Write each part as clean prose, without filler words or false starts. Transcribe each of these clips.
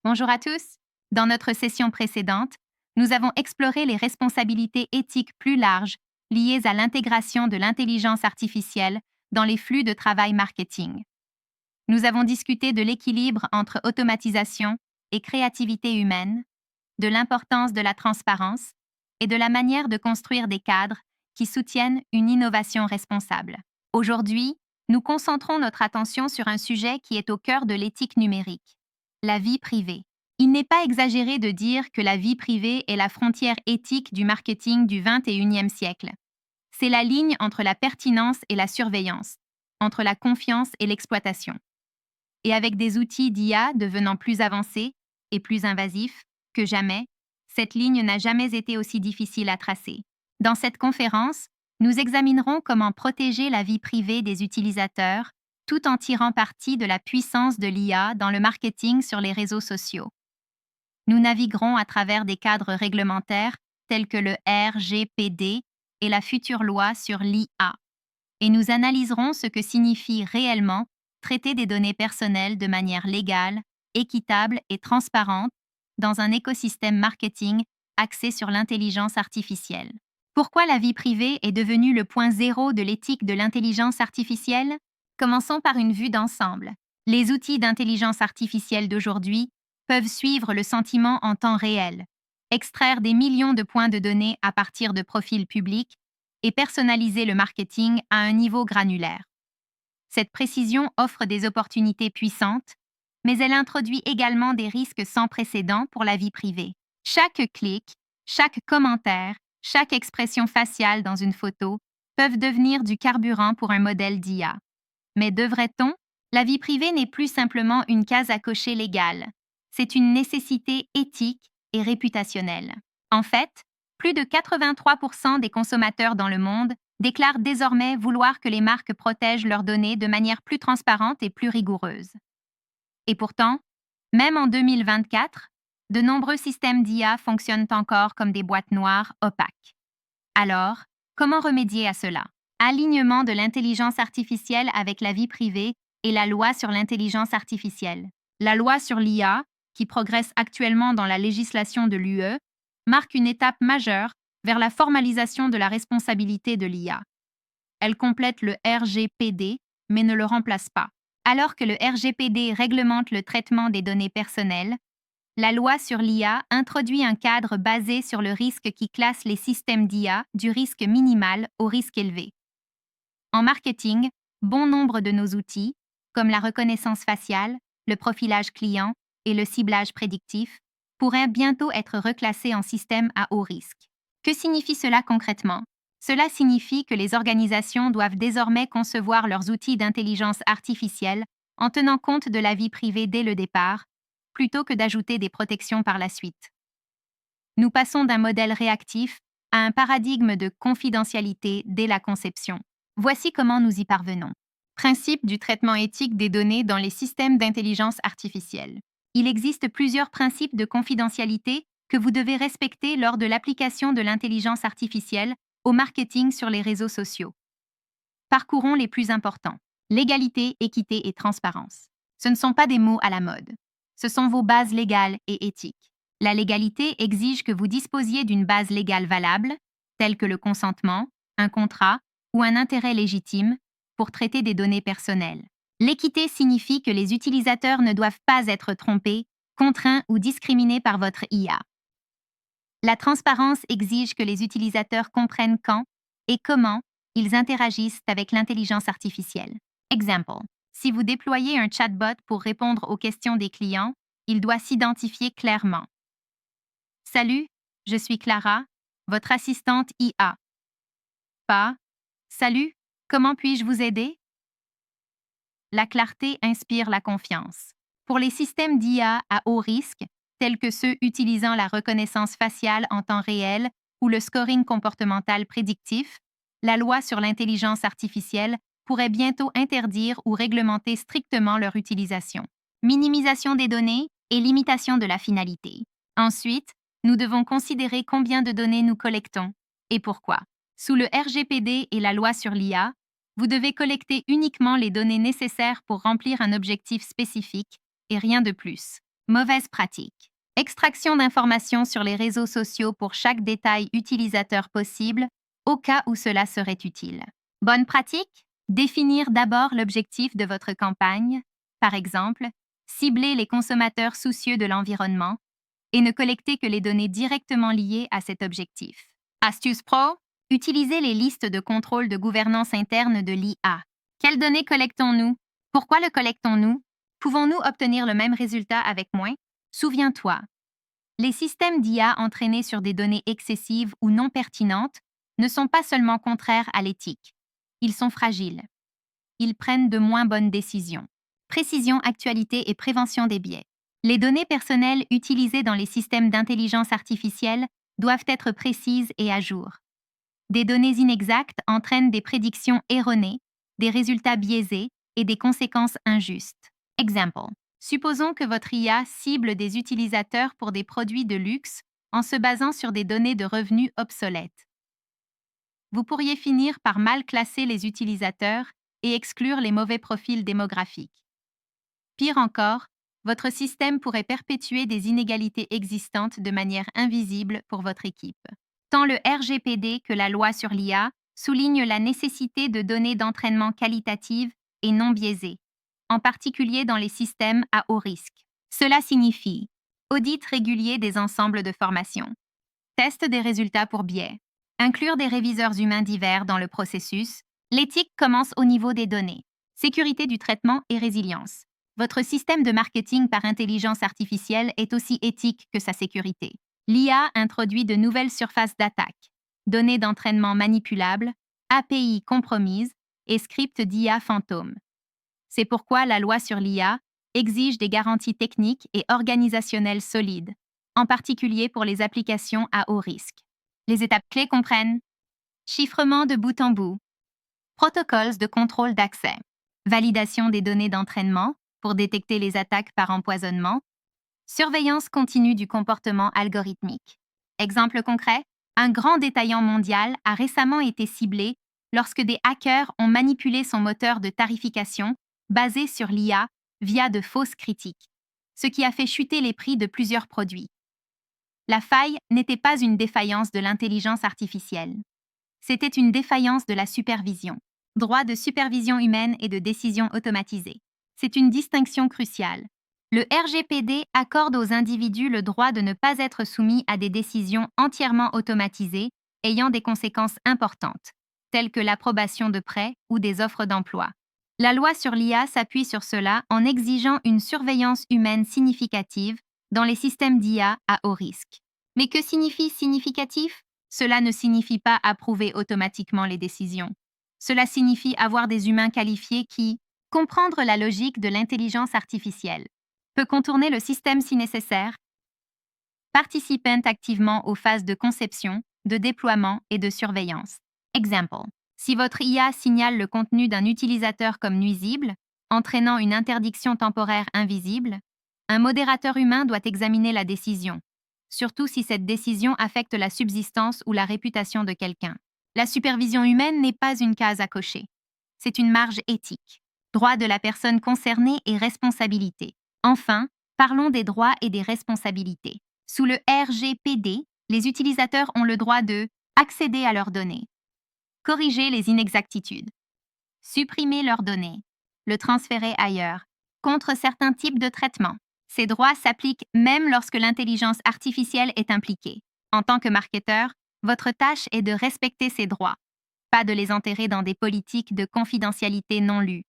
Bonjour à tous. Dans notre session précédente, nous avons exploré les responsabilités éthiques plus larges liées à l'intégration de l'intelligence artificielle dans les flux de travail marketing. Nous avons discuté de l'équilibre entre automatisation et créativité humaine, de l'importance de la transparence et de la manière de construire des cadres qui soutiennent une innovation responsable. Aujourd'hui, nous concentrons notre attention sur un sujet qui est au cœur de l'éthique numérique, la vie privée. Il n'est pas exagéré de dire que la vie privée est la frontière éthique du marketing du 21e siècle. C'est la ligne entre la pertinence et la surveillance, entre la confiance et l'exploitation. Et avec des outils d'IA devenant plus avancés et plus invasifs que jamais, cette ligne n'a jamais été aussi difficile à tracer. Dans cette conférence, nous examinerons comment protéger la vie privée des utilisateurs tout en tirant parti de la puissance de l'IA dans le marketing sur les réseaux sociaux. Nous naviguerons à travers des cadres réglementaires tels que le RGPD et la future loi sur l'IA, et nous analyserons ce que signifie réellement traiter des données personnelles de manière légale, équitable et transparente dans un écosystème marketing axé sur l'intelligence artificielle. Pourquoi la vie privée est devenue le point zéro de l'éthique de l'intelligence artificielle? Commençons par une vue d'ensemble. Les outils d'intelligence artificielle d'aujourd'hui peuvent suivre le sentiment en temps réel, extraire des millions de points de données à partir de profils publics et personnaliser le marketing à un niveau granulaire. Cette précision offre des opportunités puissantes, mais elle introduit également des risques sans précédent pour la vie privée. Chaque clic, chaque commentaire, chaque expression faciale dans une photo peuvent devenir du carburant pour un modèle d'IA. Mais devrait-on? La vie privée n'est plus simplement une case à cocher légale. C'est une nécessité éthique et réputationnelle. En fait, plus de 83% des consommateurs dans le monde déclarent désormais vouloir que les marques protègent leurs données de manière plus transparente et plus rigoureuse. Et pourtant, même en 2024, de nombreux systèmes d'IA fonctionnent encore comme des boîtes noires opaques. Alors, comment remédier à cela? Alignement de l'intelligence artificielle avec la vie privée et la loi sur l'intelligence artificielle. La loi sur l'IA, qui progresse actuellement dans la législation de l'UE, marque une étape majeure vers la formalisation de la responsabilité de l'IA. Elle complète le RGPD, mais ne le remplace pas. Alors que le RGPD réglemente le traitement des données personnelles, la loi sur l'IA introduit un cadre basé sur le risque qui classe les systèmes d'IA du risque minimal au risque élevé. En marketing, bon nombre de nos outils, comme la reconnaissance faciale, le profilage client et le ciblage prédictif, pourraient bientôt être reclassés en système à haut risque. Que signifie cela concrètement? Cela signifie que les organisations doivent désormais concevoir leurs outils d'intelligence artificielle en tenant compte de la vie privée dès le départ, plutôt que d'ajouter des protections par la suite. Nous passons d'un modèle réactif à un paradigme de confidentialité dès la conception. Voici comment nous y parvenons. Principe du traitement éthique des données dans les systèmes d'intelligence artificielle. Il existe plusieurs principes de confidentialité que vous devez respecter lors de l'application de l'intelligence artificielle au marketing sur les réseaux sociaux. Parcourons les plus importants. Légalité, équité et transparence. Ce ne sont pas des mots à la mode. Ce sont vos bases légales et éthiques. La légalité exige que vous disposiez d'une base légale valable, telle que le consentement, un contrat ou un intérêt légitime, pour traiter des données personnelles. L'équité signifie que les utilisateurs ne doivent pas être trompés, contraints ou discriminés par votre IA. La transparence exige que les utilisateurs comprennent quand et comment ils interagissent avec l'intelligence artificielle. Exemple, si vous déployez un chatbot pour répondre aux questions des clients, il doit s'identifier clairement. Salut, je suis Clara, votre assistante IA. Pas, salut, comment puis-je vous aider? La clarté inspire la confiance. Pour les systèmes d'IA à haut risque, tels que ceux utilisant la reconnaissance faciale en temps réel ou le scoring comportemental prédictif, la loi sur l'intelligence artificielle pourrait bientôt interdire ou réglementer strictement leur utilisation. Minimisation des données et limitation de la finalité. Ensuite, nous devons considérer combien de données nous collectons et pourquoi. Sous le RGPD et la loi sur l'IA, vous devez collecter uniquement les données nécessaires pour remplir un objectif spécifique et rien de plus. Mauvaise pratique. Extraction d'informations sur les réseaux sociaux pour chaque détail utilisateur possible, au cas où cela serait utile. Bonne pratique? Définir d'abord l'objectif de votre campagne, par exemple, cibler les consommateurs soucieux de l'environnement et ne collecter que les données directement liées à cet objectif. Astuce pro? Utilisez les listes de contrôle de gouvernance interne de l'IA. Quelles données collectons-nous? Pourquoi le collectons-nous? Pouvons-nous obtenir le même résultat avec moins? Souviens-toi, les systèmes d'IA entraînés sur des données excessives ou non pertinentes ne sont pas seulement contraires à l'éthique. Ils sont fragiles. Ils prennent de moins bonnes décisions. Précision, actualité et prévention des biais. Les données personnelles utilisées dans les systèmes d'intelligence artificielle doivent être précises et à jour. Des données inexactes entraînent des prédictions erronées, des résultats biaisés et des conséquences injustes. Exemple. Supposons que votre IA cible des utilisateurs pour des produits de luxe en se basant sur des données de revenus obsolètes. Vous pourriez finir par mal classer les utilisateurs et exclure les mauvais profils démographiques. Pire encore, votre système pourrait perpétuer des inégalités existantes de manière invisible pour votre équipe. Tant le RGPD que la loi sur l'IA soulignent la nécessité de données d'entraînement qualitatives et non biaisées, en particulier dans les systèmes à haut risque. Cela signifie audit régulier des ensembles de formation, test des résultats pour biais, inclure des réviseurs humains divers dans le processus. L'éthique commence au niveau des données, sécurité du traitement et résilience. Votre système de marketing par intelligence artificielle est aussi éthique que sa sécurité. L'IA introduit de nouvelles surfaces d'attaque, données d'entraînement manipulables, API compromises et scripts d'IA fantômes. C'est pourquoi la loi sur l'IA exige des garanties techniques et organisationnelles solides, en particulier pour les applications à haut risque. Les étapes clés comprennent chiffrement de bout en bout, protocoles de contrôle d'accès, validation des données d'entraînement pour détecter les attaques par empoisonnement, surveillance continue du comportement algorithmique. Exemple concret, un grand détaillant mondial a récemment été ciblé lorsque des hackers ont manipulé son moteur de tarification basé sur l'IA via de fausses critiques, ce qui a fait chuter les prix de plusieurs produits. La faille n'était pas une défaillance de l'intelligence artificielle. C'était une défaillance de la supervision. Droit de supervision humaine et de décision automatisée. C'est une distinction cruciale. Le RGPD accorde aux individus le droit de ne pas être soumis à des décisions entièrement automatisées ayant des conséquences importantes, telles que l'approbation de prêts ou des offres d'emploi. La loi sur l'IA s'appuie sur cela en exigeant une surveillance humaine significative dans les systèmes d'IA à haut risque. Mais que signifie significatif? Cela ne signifie pas approuver automatiquement les décisions. Cela signifie avoir des humains qualifiés qui, comprendre la logique de l'intelligence artificielle, peut contourner le système si nécessaire, participant activement aux phases de conception, de déploiement et de surveillance. Exemple. Si votre IA signale le contenu d'un utilisateur comme nuisible, entraînant une interdiction temporaire invisible, un modérateur humain doit examiner la décision, surtout si cette décision affecte la subsistance ou la réputation de quelqu'un. La supervision humaine n'est pas une case à cocher. C'est une marge éthique. Droit de la personne concernée et responsabilité. Enfin, parlons des droits et des responsabilités. Sous le RGPD, les utilisateurs ont le droit de accéder à leurs données, corriger les inexactitudes, supprimer leurs données, le transférer ailleurs, contre certains types de traitements. Ces droits s'appliquent même lorsque l'intelligence artificielle est impliquée. En tant que marketeur, votre tâche est de respecter ces droits, pas de les enterrer dans des politiques de confidentialité non lues.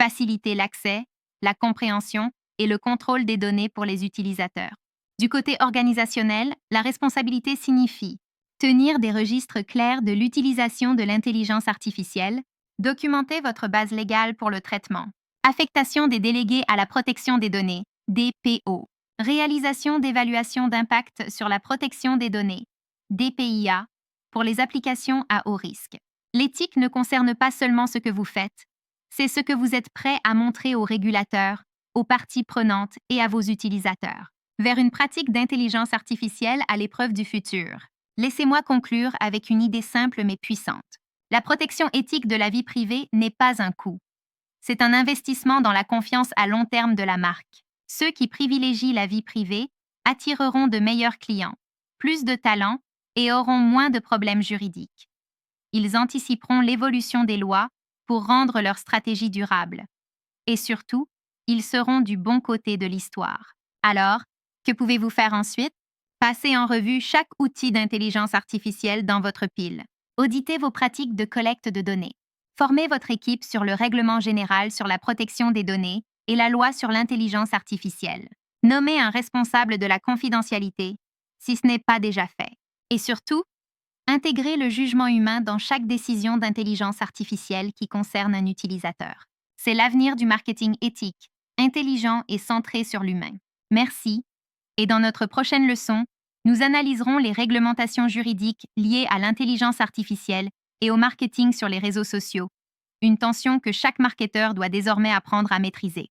Faciliter l'accès, la compréhension et le contrôle des données pour les utilisateurs. Du côté organisationnel, la responsabilité signifie tenir des registres clairs de l'utilisation de l'intelligence artificielle, documenter votre base légale pour le traitement, affectation des délégués à la protection des données, DPO, réalisation d'évaluations d'impact sur la protection des données, DPIA, pour les applications à haut risque. L'éthique ne concerne pas seulement ce que vous faites, c'est ce que vous êtes prêt à montrer aux régulateurs, aux parties prenantes et à vos utilisateurs. Vers une pratique d'intelligence artificielle à l'épreuve du futur. Laissez-moi conclure avec une idée simple mais puissante. La protection éthique de la vie privée n'est pas un coût. C'est un investissement dans la confiance à long terme de la marque. Ceux qui privilégient la vie privée attireront de meilleurs clients, plus de talents et auront moins de problèmes juridiques. Ils anticiperont l'évolution des lois pour rendre leur stratégie durable. Et surtout, ils seront du bon côté de l'histoire. Alors, que pouvez-vous faire ensuite? Passez en revue chaque outil d'intelligence artificielle dans votre pile. Auditez vos pratiques de collecte de données. Formez votre équipe sur le règlement général sur la protection des données et la loi sur l'intelligence artificielle. Nommez un responsable de la confidentialité, si ce n'est pas déjà fait. Et surtout, intégrez le jugement humain dans chaque décision d'intelligence artificielle qui concerne un utilisateur. C'est l'avenir du marketing éthique, intelligent et centré sur l'humain. Merci. Et dans notre prochaine leçon, nous analyserons les réglementations juridiques liées à l'intelligence artificielle et au marketing sur les réseaux sociaux, une tension que chaque marketeur doit désormais apprendre à maîtriser.